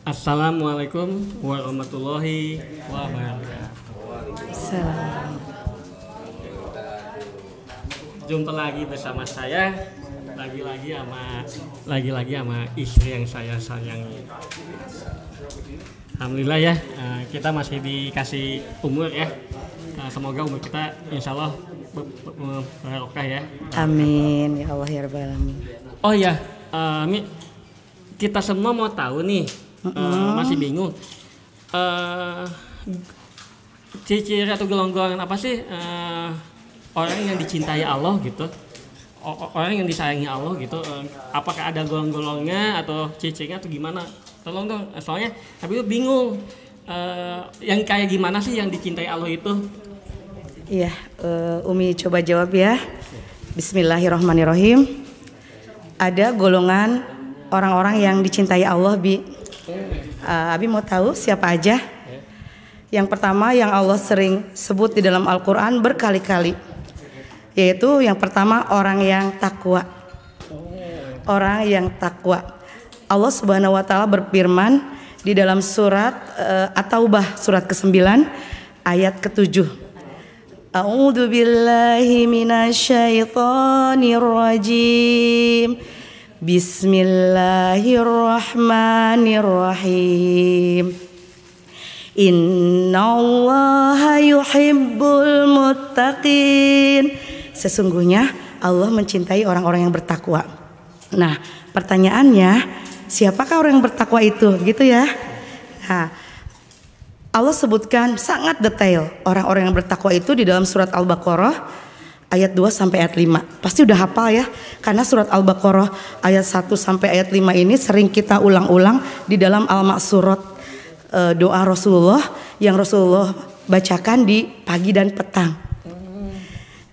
Assalamualaikum warahmatullahi wabarakatuh. Salam. Jumpa lagi bersama saya, lagi-lagi sama istri yang saya sayangi. Alhamdulillah ya, kita masih dikasih umur ya. Semoga umur kita insya Allah barokah ya. Amin ya Allah ya Rabbal alamin. Oh ya, Mi, kita semua mau tahu nih, masih bingung. Ciri-ciri atau golongan apa sih orang yang dicintai Allah gitu? Orang yang disayangi Allah gitu? Apakah ada golong-golongnya atau ciri-cirinya atau gimana? Tolong dong, soalnya tapi itu bingung. Yang kayak gimana sih yang dicintai Allah itu? Iya, Umi coba jawab ya. Bismillahirrahmanirrahim. Ada golongan orang-orang yang dicintai Allah, Bi. Abi mau tahu siapa aja? Yang pertama yang Allah sering sebut di dalam Al-Quran berkali-kali, yaitu yang pertama orang yang takwa. Orang yang takwa. Allah Subhanahu wa taala berfirman di dalam surat At-Taubah surat ke-9 ayat ke-7. A'udzu billahi minasyaitonir rajim. Bismillahirrahmanirrahim. Innallaha yuhibbul muttaqin. Sesungguhnya Allah mencintai orang-orang yang bertakwa. Nah, pertanyaannya, siapakah orang yang bertakwa itu? Gitu ya. Nah, Allah sebutkan sangat detail orang-orang yang bertakwa itu di dalam surat Al-Baqarah ayat 2 sampai ayat 5. Pasti udah hafal ya, karena surat Al-Baqarah ayat 1 sampai ayat 5 ini sering kita ulang-ulang di dalam Al-Ma'surat, doa Rasulullah yang Rasulullah bacakan di pagi dan petang.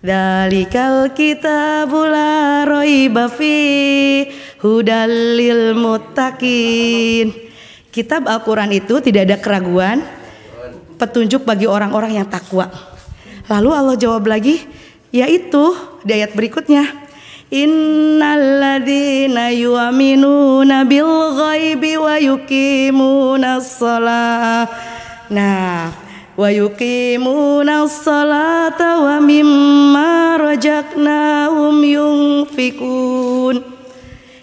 Dzalikal kitabul la raiba fi hudal lil muttaqin. Kitab Al-Qur'an itu tidak ada keraguan, petunjuk bagi orang-orang yang takwa. Lalu Allah jawab lagi, yaitu di ayat berikutnya, innalladzina yu'minuna bil ghaibi wa yuqimunas shalah. Nah, wa yuqimunas shalata wa mimma razaqnahum yunfikun.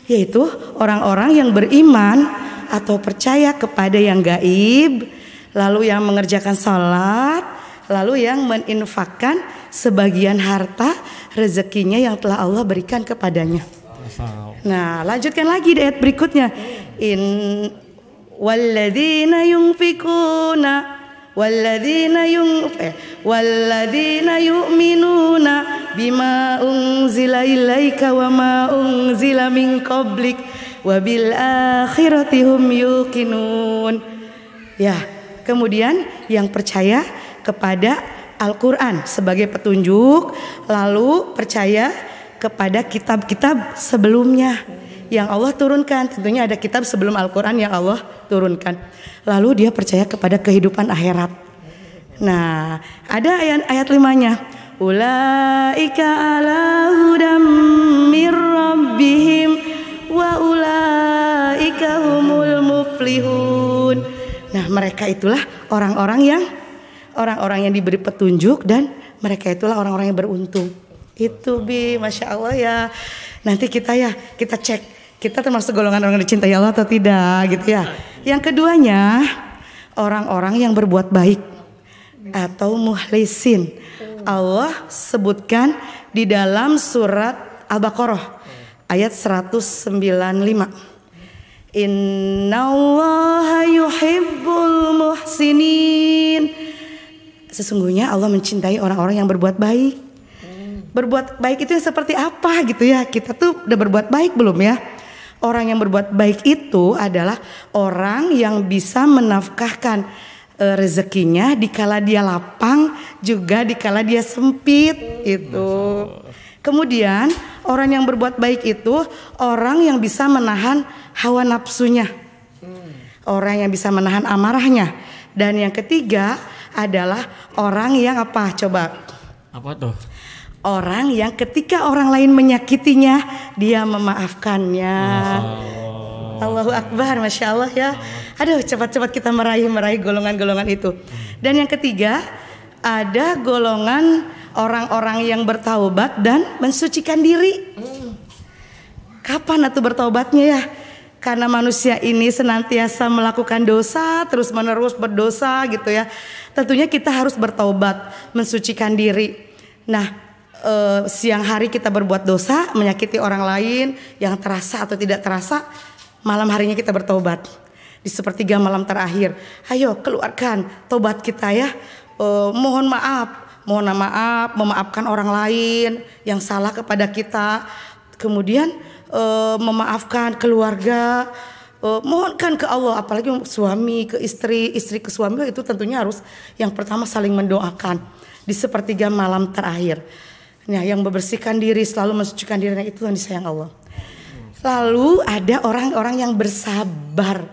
Yaitu orang-orang yang beriman atau percaya kepada yang gaib, lalu yang mengerjakan salat, lalu yang meninfakkan sebagian harta rezekinya yang telah Allah berikan kepadanya. Nah, lanjutkan lagi di ayat berikutnya. Walladzina yu'minuna bima unzila ilaika wa ma unzila min qablik wa bil akhirati hum yuqinun. Ya, kemudian yang percaya kepada Al-Quran sebagai petunjuk, lalu percaya kepada kitab-kitab sebelumnya yang Allah turunkan. Tentunya ada kitab sebelum Al-Quran yang Allah turunkan. Lalu dia percaya kepada kehidupan akhirat. Nah, ada ayat 5-nya. Ulaika ala hudam mir rabbihim wa ulaika humul muflihun. Nah, mereka itulah orang-orang yang diberi petunjuk dan mereka itulah orang-orang yang beruntung. Itu Bi, Masya Allah ya. Nanti kita cek, kita termasuk golongan orang yang dicintai Allah atau tidak gitu ya. Yang keduanya, orang-orang yang berbuat baik atau muhlisin. Allah sebutkan di dalam surat Al-Baqarah ayat 195. Innallaha yuhibbul muhsinin. Sesungguhnya Allah mencintai orang-orang yang berbuat baik. Berbuat baik itu seperti apa gitu ya? Kita tuh udah berbuat baik belum ya? Orang yang berbuat baik itu adalah orang yang bisa menafkahkan rezekinya dikala dia lapang, juga dikala dia sempit itu. Kemudian orang yang berbuat baik itu orang yang bisa menahan hawa nafsunya, orang yang bisa menahan amarahnya. Dan yang ketiga adalah orang yang apa? Coba. Apa tuh? Orang yang ketika orang lain menyakitinya, dia memaafkannya. Allahu Akbar, Masya Allah ya. Aduh, cepat-cepat kita meraih golongan-golongan itu. Dan yang ketiga, ada golongan orang-orang yang bertaubat dan mensucikan diri. Kapan atuh bertaubatnya ya? Karena manusia ini senantiasa melakukan dosa, terus menerus berdosa gitu ya. Tentunya kita harus bertaubat, mensucikan diri. Nah, siang hari kita berbuat dosa, menyakiti orang lain yang terasa atau tidak terasa, malam harinya kita bertobat. Di sepertiga malam terakhir, ayo keluarkan tobat kita ya. Mohon maaf, memaafkan orang lain yang salah kepada kita. Kemudian memaafkan keluarga, mohonkan ke Allah, apalagi suami ke istri, istri ke suami, itu tentunya harus yang pertama saling mendoakan di sepertiga malam terakhir. Nah, yang membersihkan diri, selalu mensucikan dirinya, itu yang disayang Allah. Lalu ada orang-orang yang bersabar,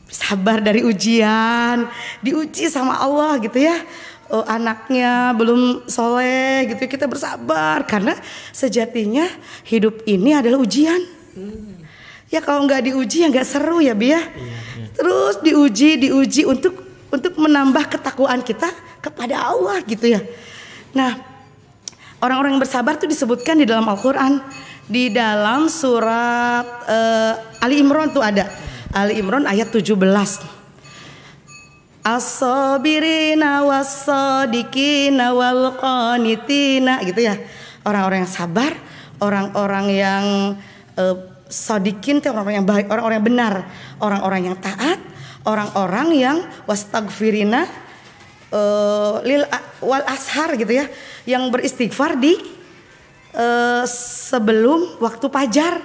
sabar dari ujian, diuji sama Allah gitu ya. Anaknya belum soleh gitu, kita bersabar karena sejatinya hidup ini adalah ujian. Ya kalau nggak diuji ya nggak seru ya Bi ya. Terus diuji untuk menambah ketakwaan kita kepada Allah gitu ya. Nah, orang-orang yang bersabar itu disebutkan di dalam Al-Quran, di dalam surat Ali Imran tuh ada. Ali Imran ayat 17. As-sabirina was-sadiqina wal qanitina gitu ya. Orang-orang yang sabar, orang-orang yang sadiqin itu orang-orang yang baik, orang-orang yang benar, orang-orang yang taat, orang-orang yang wastagfirina lil wal ashar gitu ya, yang beristighfar di sebelum waktu fajar.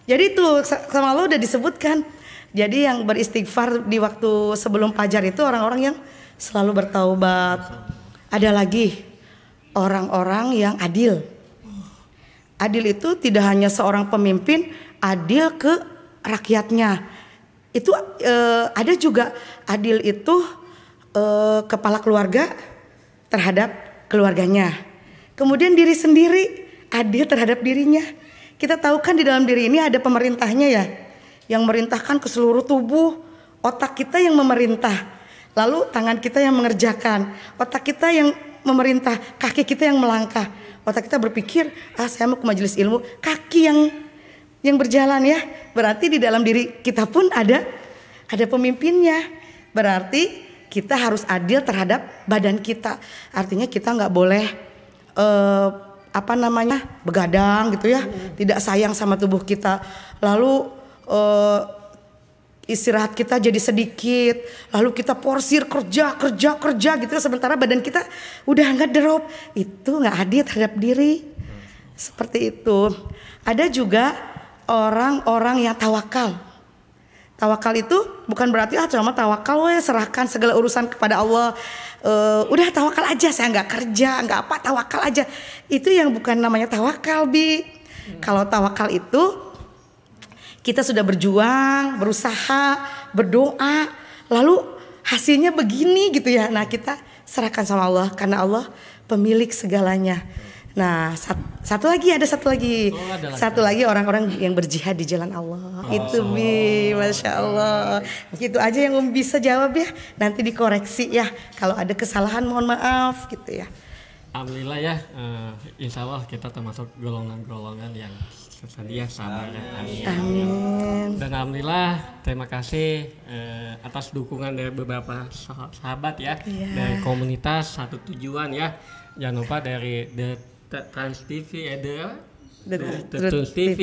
Jadi itu sama Allah udah disebutkan. Jadi yang beristighfar di waktu sebelum fajar itu orang-orang yang selalu bertaubat. Ada lagi orang-orang yang adil. Adil itu tidak hanya seorang pemimpin, adil ke rakyatnya. Itu ada juga adil itu kepala keluarga terhadap keluarganya. Kemudian diri sendiri adil terhadap dirinya. Kita tahu kan di dalam diri ini ada pemerintahnya ya, yang merintahkan ke seluruh tubuh. Otak kita yang memerintah, lalu tangan kita yang mengerjakan, otak kita yang memerintah, kaki kita yang melangkah. Otak kita berpikir, saya mau ke majelis ilmu, kaki yang berjalan ya. Berarti di dalam diri kita pun ada pemimpinnya. Berarti kita harus adil terhadap badan kita. Artinya kita nggak boleh begadang gitu ya, tidak sayang sama tubuh kita. Lalu istirahat kita jadi sedikit, lalu kita porsir kerja gitu, sementara badan kita udah nggak drop. Itu nggak adil terhadap diri. Seperti itu. Ada juga orang-orang yang tawakal. Tawakal itu bukan berarti cuma tawakal serahkan segala urusan kepada Allah. Udah tawakal aja, saya nggak kerja, nggak apa, tawakal aja. Itu yang bukan namanya tawakal, Bi. Kalau tawakal itu kita sudah berjuang, berusaha, berdoa, lalu hasilnya begini gitu ya. Nah, kita serahkan sama Allah karena Allah pemilik segalanya. Nah, satu lagi. Satu lagi orang-orang yang berjihad di jalan Allah. Itu Bi, Masya Allah. Gitu aja yang bisa jawab ya. Nanti dikoreksi ya. Kalau ada kesalahan mohon maaf gitu ya. Alhamdulillah ya, insya Allah kita termasuk golongan-golongan yang sedia sabar. Amin. Dan alhamdulillah terima kasih atas dukungan dari beberapa sahabat ya, dari komunitas Satu Tujuan ya. Jangan lupa dari The Trans TV, The Trans TV,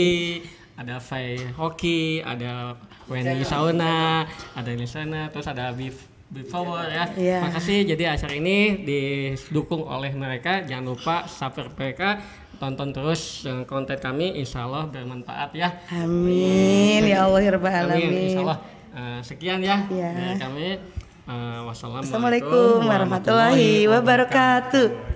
ada Fai Hoki, ada Wendy Sauna, ada Lisana, terus ada Beef Power ya. Makasih. Jadi acara ini didukung oleh mereka. Jangan lupa subscribe mereka, tonton terus konten kami, insya Allah bermanfaat ya. Amin. Ya Allah ya Rabbal Alamin. Amin. Insya Allah. Sekian ya dari kami. Wassalamualaikum warahmatullahi wabarakatuh.